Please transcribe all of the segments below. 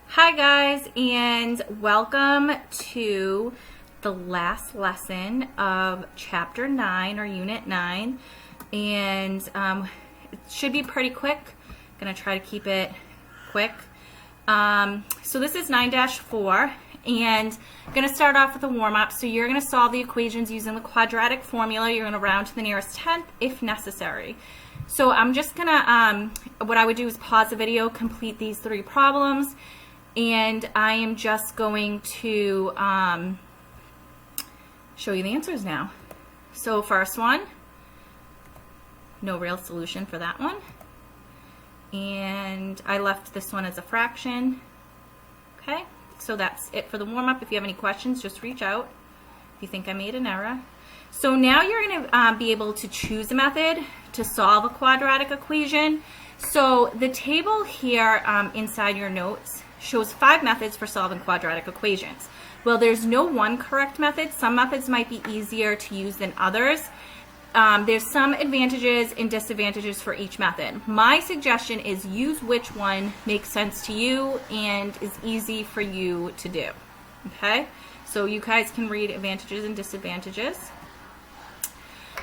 Hi guys, and welcome to the last lesson of chapter 9 or unit 9, and it should be pretty quick. I'm gonna try to keep it quick. So this is 9-4, and I'm gonna start off with a warm-up. So you're gonna solve the equations using the quadratic formula. You're gonna round to the nearest tenth if necessary. So I'm just gonna, what I would do is pause the video, complete these 3 problems, and I am just going to show you the answers now. So first one, no real solution for that one. And I left this one as a fraction. Okay, so that's it for the warm-up. If you have any questions, just reach out if you think I made an error. So now you're going to be able to choose a method to solve a quadratic equation. So the table here inside your notes shows 5 methods for solving quadratic equations. Well, there's no one correct method. Some methods might be easier to use than others. There's some advantages and disadvantages for each method. My suggestion is use which one makes sense to you and is easy for you to do. Okay? So you guys can read advantages and disadvantages.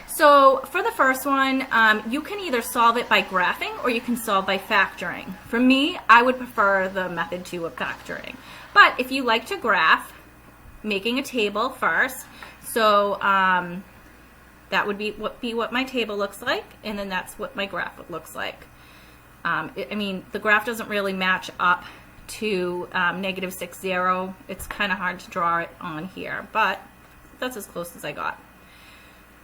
So for the first one, you can either solve it by graphing or you can solve by factoring. For me, I would prefer the method 2 of factoring. But if you like to graph, making a table first, so that would be what my table looks like, and then that's what my graph looks like. I mean, the graph doesn't really match up to -6, 0. It's kind of hard to draw it on here, but that's as close as I got.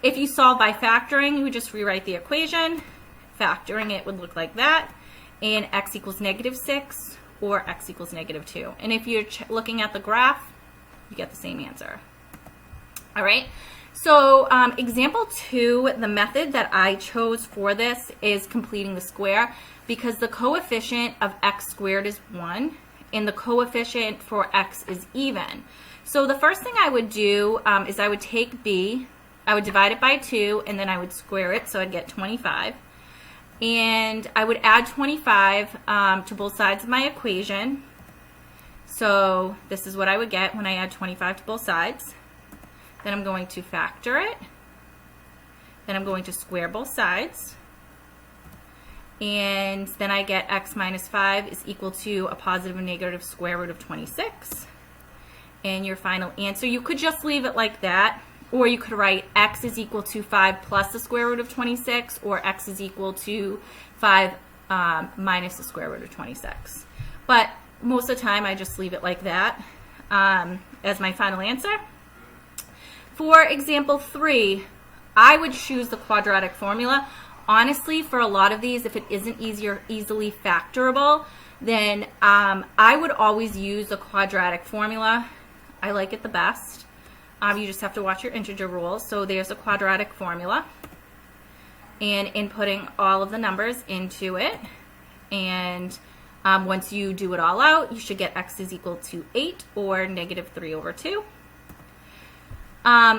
If you solve by factoring, you would just rewrite the equation. Factoring it would look like that, and x equals -6 or x equals -2. And if you're looking at the graph, you get the same answer. All right, so example 2, the method that I chose for this is completing the square, because the coefficient of x squared is 1 and the coefficient for x is even. So the first thing I would do is I would take b, I would divide it by 2, and then I would square it, so I'd get 25. And I would add 25 to both sides of my equation. So this is what I would get when I add 25 to both sides. Then I'm going to factor it. Then I'm going to square both sides. And then I get x minus 5 is equal to a positive and negative square root of 26. And your final answer, you could just leave it like that, or you could write x is equal to 5 plus the square root of 26, or x is equal to 5 minus the square root of 26. But most of the time I just leave it like that as my final answer. For example 3, I would choose the quadratic formula. Honestly, for a lot of these, if it isn't easily factorable, then I would always use the quadratic formula. I like it the best. You just have to watch your integer rules. So there's a quadratic formula, and inputting all of the numbers into it, and once you do it all out, you should get x is equal to 8 or -3/2.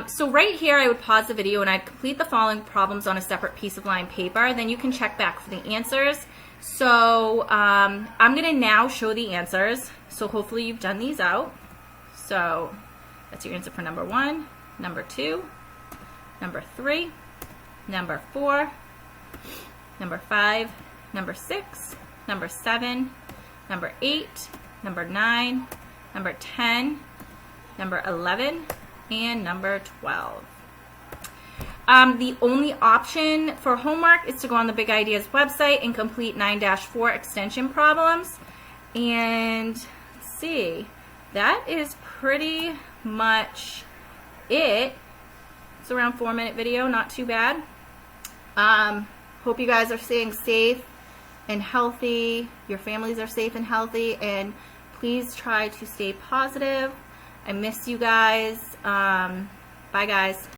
So right here, I would pause the video and I'd complete the following problems on a separate piece of lined paper. Then you can check back for the answers. So I'm going to now show the answers. So hopefully you've done these out. So that's your answer for number 1, number 2, number 3, number 4, number 5, number 6, number 7, number 8, number 9, number 10, number 11, and number 12. The only option for homework is to go on the Big Ideas website and complete 9-4 extension problems. And let's see, that is pretty much it. It's around 4-minute video, not too bad. Hope you guys are staying safe and healthy. Your families are safe and healthy, and please try to stay positive. I miss you guys. Bye guys.